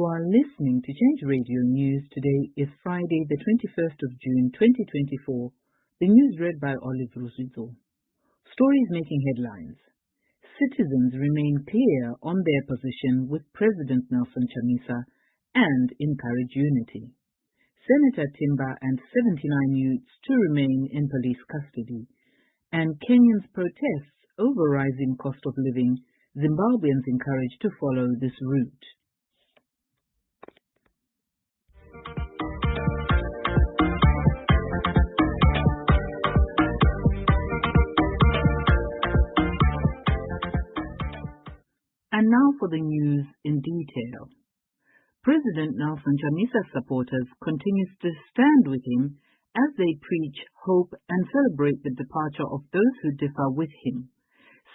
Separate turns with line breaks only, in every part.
You are listening to Change Radio News. Today is Friday, the 21st of June, 2024. The news read by Olive Rusito. Stories making headlines. Citizens remain clear on their position with President Nelson Chamisa and encourage unity. Senator Timba and 79 youths to remain in police custody. And Kenyans protests over rising cost of living. Zimbabweans encouraged to follow this route. And now for the news in detail. President Nelson Chamisa's supporters continue to stand with him as they preach hope and celebrate the departure of those who differ with him.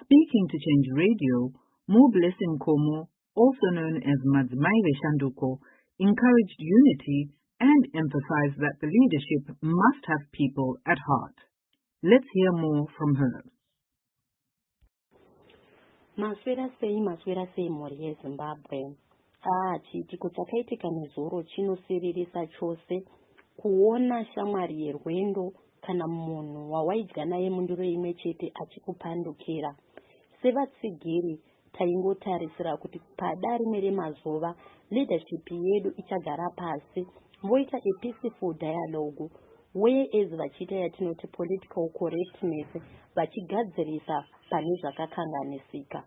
Speaking to Change Radio, More Blessing Komo, also known as Madzimai Shanduko, encouraged unity and emphasized that the leadership must have people at heart. Let's hear more from her.
Maswera sei mhuri yeZimbabwe. Chiitiko chakaitika nezuro chinosiririsa chose kuona shamwari yerwendo kana munhu wawaidya naye munduro imwe chete achikupandukira. Sevatsigiri taingotarisira kuti pada rimwe remazuva leadership yedu ichagara pasi voita a peaceful dialogue whereas vachiita yatinoti political correctness vachigadzirisa pane zvakakanganisika.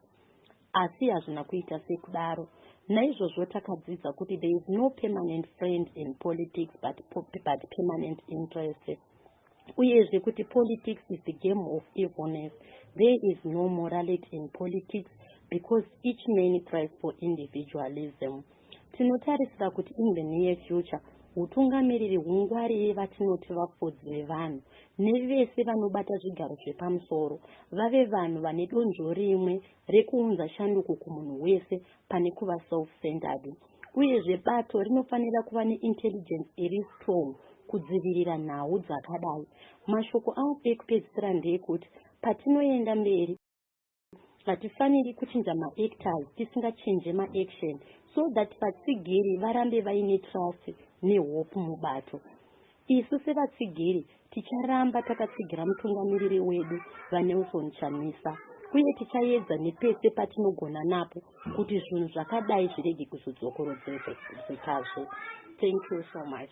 Asi hazvina kuita sekudaro. Naizvozvo takadzidza kuti there is no permanent friend in politics but permanent interest. Uyezve kuti politics is the game of evilness. There is no morality in politics because each man tries for individualism. Tinotarisira kuti in the near future utungamiriri hungwari vatinoti vafudzi vevanhu nevese vanobata zvigaro zvepamusoro vave vanhu vane donzvo rimwe rekuunza shanduko kumunhu wese pane kuva self-centered. Uyezve bato rinofanira kuva neintelligence iri strong kudzivirira nhau dzakadai. Mashoko angu ekupedzisira ndeyekuti patinoenda mberi hatifaniri kuchinja maactors tisingachinje maaction so that vatsigiri varambe vaine trust nehope mubato. Isu sevatsigiri ticharamba takatsigira mutungamiriri wedu vaNelson Chamisa uye tichaedza nepese patinogona napo kuti zvinhu zvakadai zvirege kuzodzokorodzekazve. Thank you so much.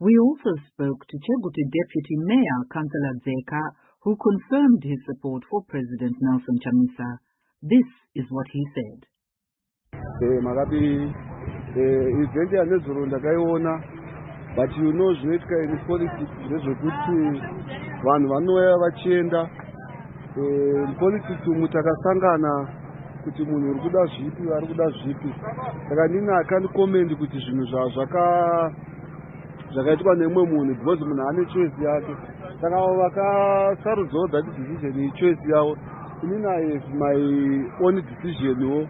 We also spoke to Chegutu Deputy Mayor Councillor Dzeka, who confirmed his support for President Nelson Chamisa. This is what he said.
Event yanezuro ndakaiona, but you know zvinoitika in politics ndezvekuti vanhu vanouya vachienda. Politics umu takasangana kuti munhu uri kuda zvipi ari kuda zvipi. Saka ndini akandikomenti kuti zvinhu zvakaitwa nemwe munhu because munhu ane choice yake. Saka vakasarudzawo that decision choice yavo. Inini I have my own decision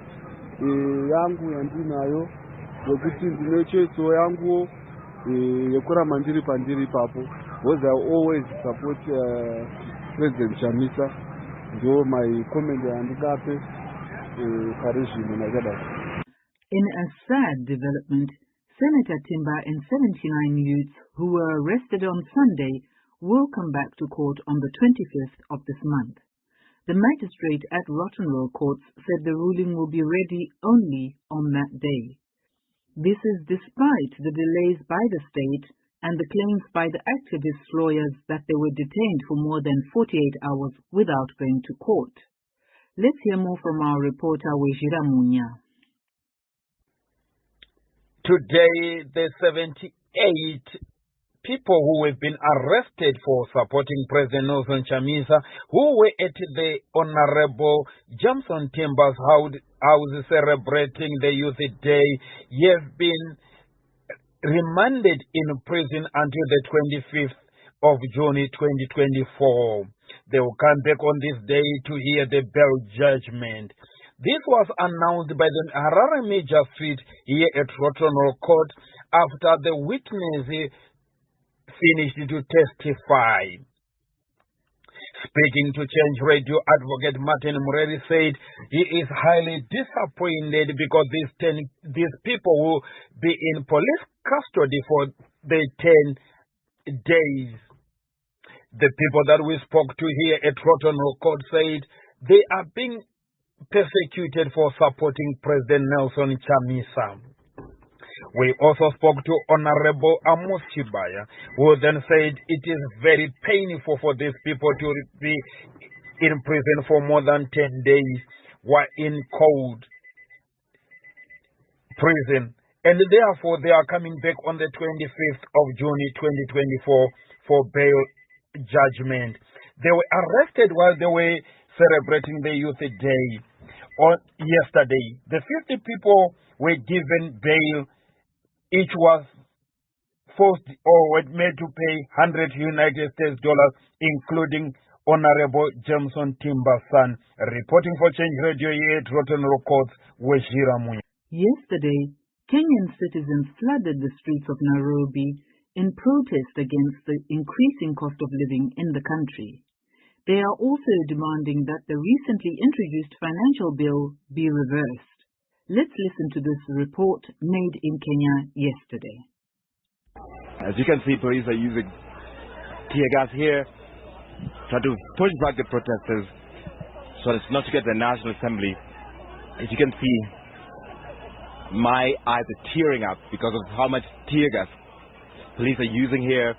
yangu yandinayo yokuti ndine choice yangu yekuramba ndiri pandiri ipapo because I always support President Chamisa. Ndo my comment yandigape parizvino nakadai.
In a sad development, Senator Timba and 79 youths who were arrested on Sunday will come back to court on the 25th of this month. The magistrate at Rottenroll Courts said the ruling will be ready only on that day. This is despite the delays by the state and the claims by the activists' lawyers that they were detained for more than 48 hours without going to court. Let's hear more from our reporter Wejira Munya.
Today, the 78 people who have been arrested for supporting President Nelson Chamisa, who were at the Honorable Jameson Timba's house celebrating the Youth Day, have been remanded in prison until the 25th of June 2024. They will come back on this day to hear the bell judgment. This was announced by the Harare Magistrate here at Rottenroll Court after the witness finished to testify. Speaking to Change Radio, Advocate Martin Mureri said he is highly disappointed because these people will be in police custody for the 10 days. The people that we spoke to here at Rotten Record said they are being persecuted for supporting President Nelson Chamisa. We also spoke to Honorable Amos Chibaya, who then said it is very painful for these people to be in prison for more than 10 days while in cold prison. And therefore, they are coming back on the 25th of June 2024 for bail judgment. They were arrested while they were celebrating the Youth Day on yesterday. The 50 people were given bail. Each was forced or were made to pay $100 United States, including Honorable Jameson Timberson. Reporting for Change Radio here at Rotten Records, Weshira Munya.
Yesterday, Kenyan citizens flooded the streets of Nairobi in protest against the increasing cost of living in the country. They are also demanding that the recently introduced financial bill be reversed. Let's listen to this report made in Kenya yesterday.
As you can see, police are using tear gas here, trying to push back the protesters so as not to get the National Assembly. As you can see, my eyes are tearing up because of how much tear gas police are using here.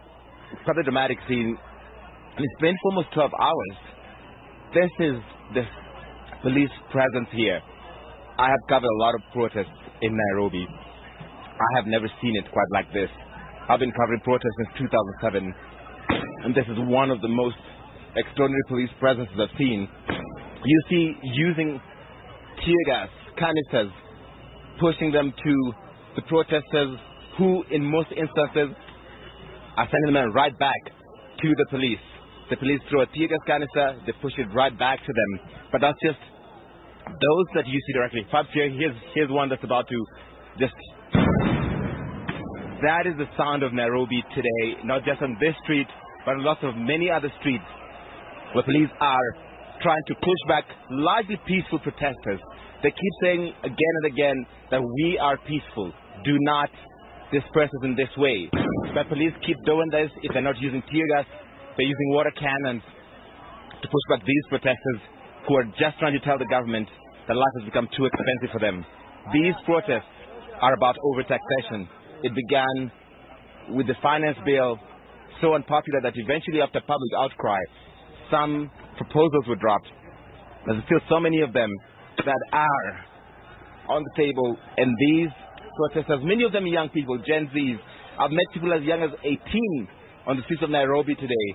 It's quite a dramatic scene, and it's been for almost 12 hours. This is the police presence here. I have covered a lot of protests in Nairobi. I have never seen it quite like this. I've been covering protests since 2007, and this is one of the most extraordinary police presences I've seen. You see using tear gas, canisters, pushing them to the protesters who, in most instances, are sending them right back to the police. The police throw a tear gas canister, they push it right back to them. But that's just those that you see directly. Here's one that's about to just... That is the sound of Nairobi today, not just on this street, but on lots of many other streets where police are trying to push back largely peaceful protesters. They keep saying again and again that we are peaceful. Do not disperse us in this way. But police keep doing this. If they're not using tear gas, they're using water cannons to push back these protesters who are just trying to tell the government that life has become too expensive for them. These protests are about overtaxation. It began with the finance bill, so unpopular that eventually, after public outcry, some proposals were dropped. There's still so many of them that are on the table, and these protesters, many of them young people, Gen Zs. I've met people as young as 18 on the streets of Nairobi today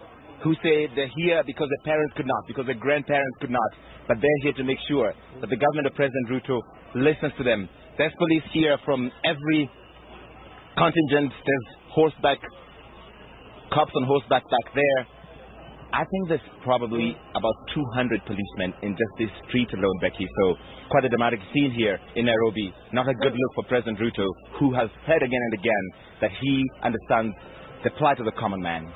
who say they're here because their parents could not, because their grandparents could not, but they're here to make sure that the government of President Ruto listens to them. There's police here from every contingent. There's cops on horseback back there. I think there's probably about 200 policemen in just this street alone, Becky. So quite a dramatic scene here in Nairobi. Not a good look for President Ruto, who has said again and again that he understands the plight of the common man.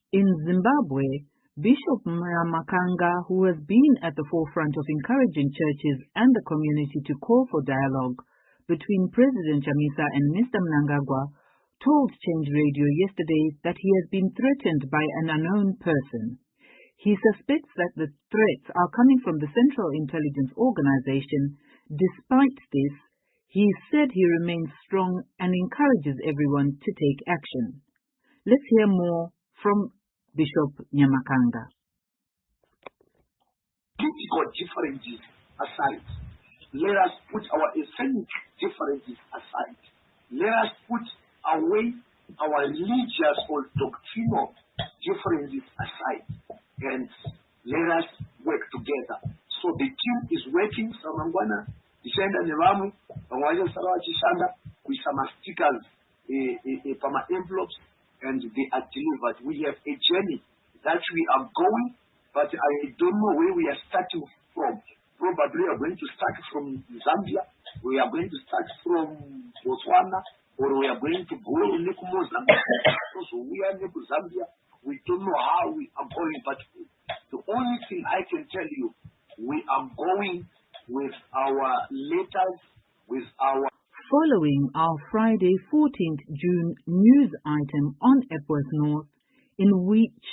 In Zimbabwe, Bishop Nyamakanga, who has been at the forefront of encouraging churches and the community to call for dialogue between President Chamisa and Mr. Mnangagwa, told Change Radio yesterday that he has been threatened by an unknown person. He suspects that the threats are coming from the Central Intelligence Organization. Despite this, he said he remains strong and encourages everyone to take action. Let's hear more from Bishop Nyamakanga.
Political differences aside, let us put our ethnic differences aside. Let us put away our religious or doctrinal differences aside, and let us work together. So the team is working. Samangwana, Ishenda Neramu, Bangwaja Sarawa Chishanda, with some stickers, from envelopes, and they are delivered. We have a journey that we are going, but I don't know where we are starting from. Probably we are going to start from Zambia, we are going to start from Botswana, or we are going to go in Mozambique. So we are in Zambia, We don't know how we are going, but the only thing I can tell you, we are going with our letters, with our...
Following our Friday 14th June news item on Epworth North, in which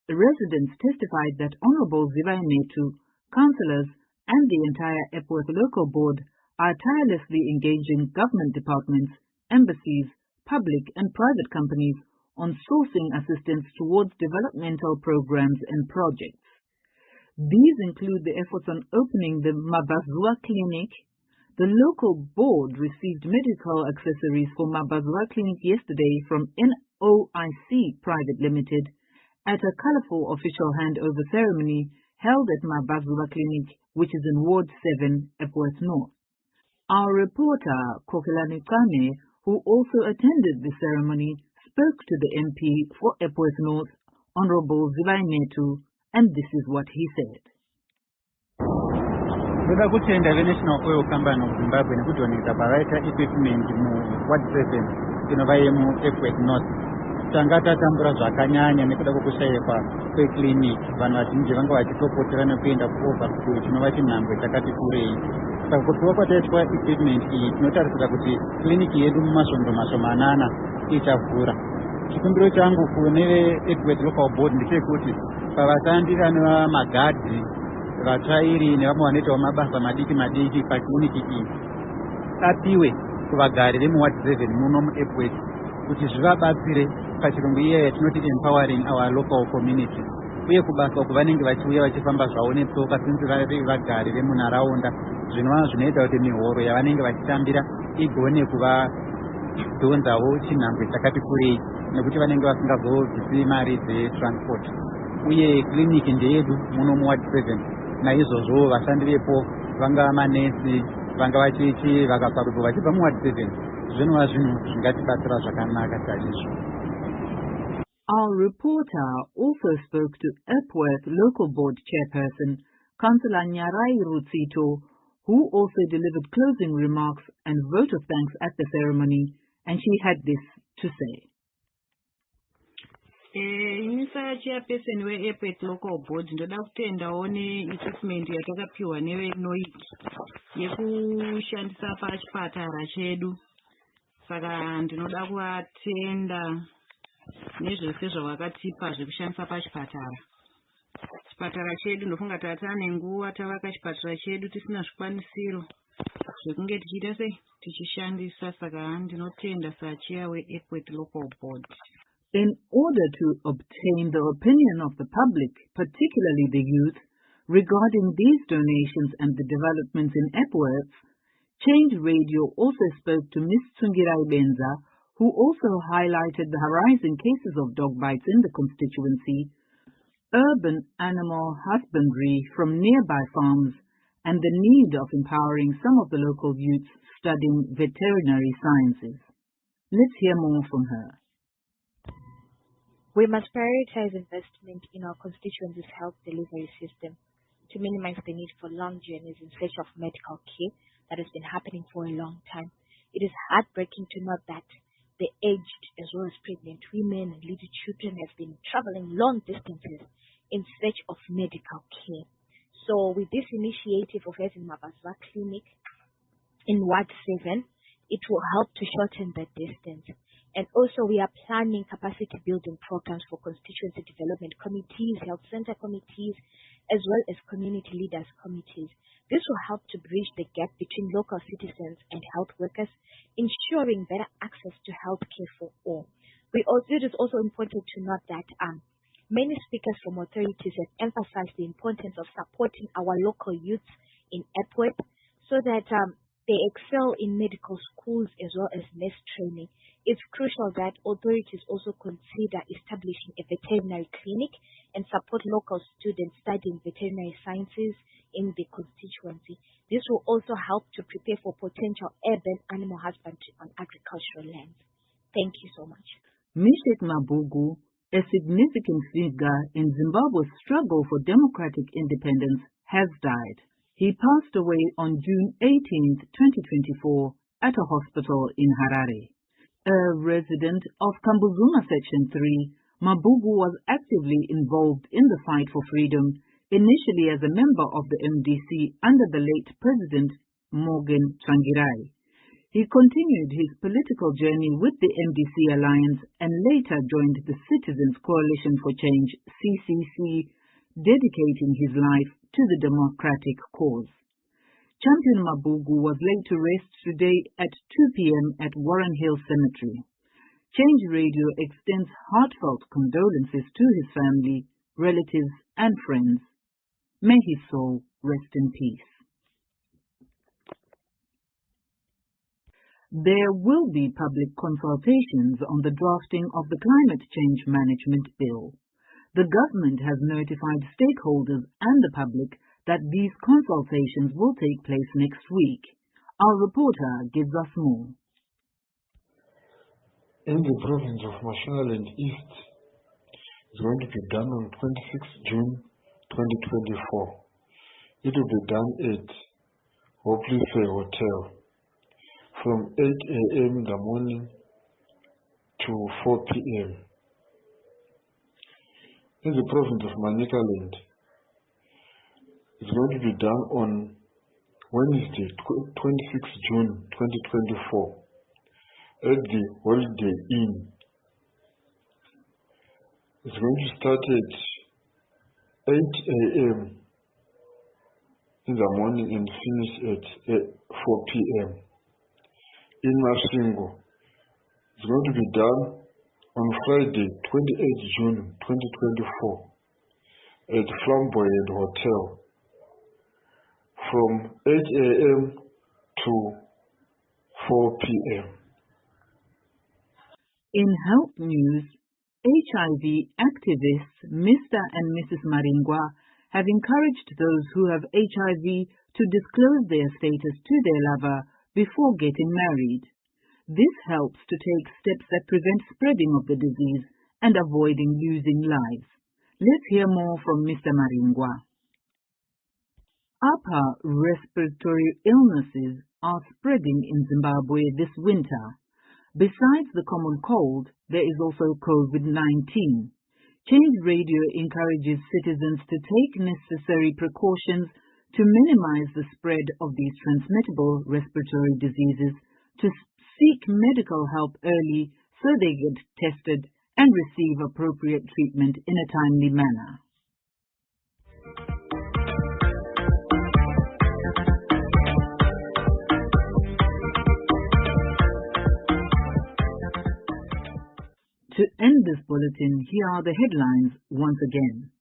residents testified that Honourable Zibai Metu, councillors and the entire Epworth Local Board are tirelessly engaging government departments, embassies, public and private companies on sourcing assistance towards developmental programs and projects. These include the efforts on opening the Mabazua Clinic. The local board received medical accessories for Mabazua Clinic yesterday from NOIC Private Limited at a colourful official handover ceremony held at Mabazua Clinic, which is in Ward 7, Epworth North. Our reporter, Kokelani Kame, who also attended the ceremony, spoke to the MP for Epworth North, Honourable Zibai Metu, and this is what he said.
Toda kutenda the National Oil Company of Zimbabwe nekudonator baraita equipment mu Ward 7 inovaye mu Epworth North. Tanga tatambura zvakanyanya nekuda kwekushaikwa kweclinic. Vanhu vazhinji vanga vachitopotera nekuenda kuoverflow chinova chinhambwe chakati kurei. Saka kupiwa kwataitwa equipment iyi tinotarisira kuti kliniki yedu mumasvondo mashomanana ichavhura. Chikumbiro changu kune Epworth Local Board ndechekuti pavashandi vanova magadhi, vatsvairi nevamwe vanoitawo mabasa madiki pakliniki iyi apiwe kuvagari vemuward 7 muno muEpworth kuti zvivabatsire pachirungu iye yatinoti empowering our local community, uye kubasa uku vanenge vachiuya vachifamba zvavo netsoka sinzi vari vagari vemunharaunda, zvinova zvinoita kuti mihoro yavanenge vachitambira igone kuvadhonzawo chinhambwe chakati kurei nekuti vanenge vasingazobvisi mari dzetransport. Uye kliniki ndeyedu muno muward 7. Naizvozvo vashandi vepo vanga manesi vanga vachichi vakasarudzo vachibva muward 7 zvinova zvinhu zvingatibatsira zvakanaka chaizvo.
Our reporter also spoke to Epworth Local Board Chairperson, Councillor Nyarai Rutsito, who also delivered closing remarks and vote of thanks at the ceremony, and she had this to say.
Inisa chairperson we-Epworth Local Board ndoda kutendawo ne-equipment yatakapiwa neNOIC yekushandisa pachipatara chedu. Saka ndinoda kuvatenda nezvese zvavakatipa zvekushandisa pachipatara. Chipatara chedu ndofunga tatane nguva tavaka chipatara chedu tisina zvikwanisiro zvekunge tichiita sei tichishandisa, saka ndinotenda sachair we-Epworth Local Board.
In order to obtain the opinion of the public, particularly the youth, regarding these donations and the developments in Epworth, Change Radio also spoke to Ms. Tsungirai Benza, who also highlighted the rising cases of dog bites in the constituency, urban animal husbandry from nearby farms, and the need of empowering some of the local youths studying veterinary sciences. Let's hear more from her.
We must prioritize investment in our constituency's health delivery system to minimize the need for long journeys in search of medical care that has been happening for a long time. It is heartbreaking to note that the aged as well as pregnant women and little children have been traveling long distances in search of medical care. So with this initiative of having Mabazua Clinic in Ward 7, it will help to shorten that distance. And also we are planning capacity building programs for constituency development committees, health center committees, as well as community leaders committees. This will help to bridge the gap between local citizens and health workers, ensuring better access to health care for all. It is also important to note that many speakers from authorities have emphasized the importance of supporting our local youths in Epworth so that they excel in medical schools as well as nurse training. It's crucial that authorities also consider establishing a veterinary clinic and support local students studying veterinary sciences in the constituency. This will also help to prepare for potential urban animal husbandry on agricultural lands. Thank you so much.
Mishek Mabugu, a significant figure in Zimbabwe's struggle for democratic independence, has died. He passed away on June 18, 2024, at a hospital in Harare. A resident of Kambuzuma Section 3, Mabugu was actively involved in the fight for freedom, initially as a member of the MDC under the late President Morgan Tsvangirai. He continued his political journey with the MDC Alliance and later joined the Citizens Coalition for Change, CCC, dedicating his life to the democratic cause. Champion Mabugu was laid to rest today at 2 p.m. at Warren Hill Cemetery. Change Radio extends heartfelt condolences to his family, relatives, and friends. May his soul rest in peace. There will be public consultations on the drafting of the Climate Change Management Bill. The government has notified stakeholders and the public that these consultations will take place next week. Our reporter gives us more.
In the province of Mashonaland East, it's going to be done on 26 June 2024. It will be done at Hopley Fair Hotel from 8 a.m. in the morning to 4 p.m. In the province of Manicaland, it's going to be done on Wednesday, 26 June 2024 at the Holiday Inn. It's going to start at 8 a.m. in the morning and finish at 4 p.m. In Masvingo, it's going to be done on Friday, 28 June 2024 at Flamboyant Hotel from 8 a.m. to 4 p.m.
In health news, HIV activists Mr. and Mrs. Maringwa have encouraged those who have HIV to disclose their status to their lover before getting married. This helps to take steps that prevent spreading of the disease and avoiding losing lives. Let's hear more from Mr. Maringwa. Upper respiratory illnesses are spreading in Zimbabwe this winter. Besides the common cold, there is also COVID-19. Change Radio encourages citizens to take necessary precautions to minimize the spread of these transmittable respiratory diseases, to seek medical help early so they get tested and receive appropriate treatment in a timely manner. To end this bulletin, here are the headlines once again.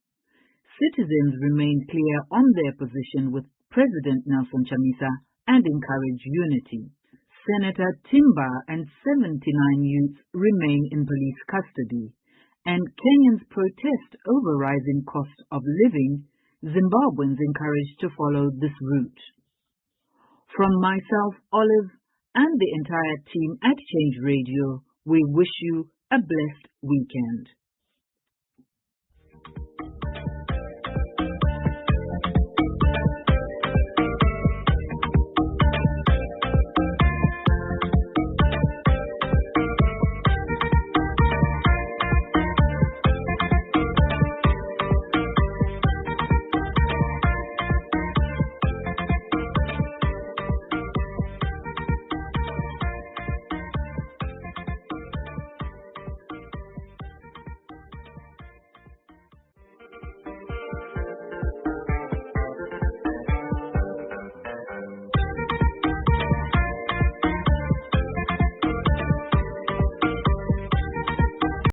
Citizens remain clear on their position with President Nelson Chamisa and encourage unity. Senator Timba and 79 youths remain in police custody. And Kenyans protest over rising cost of living. Zimbabweans encouraged to follow this route. From myself, Olive, and the entire team at Change Radio, we wish you a blessed weekend.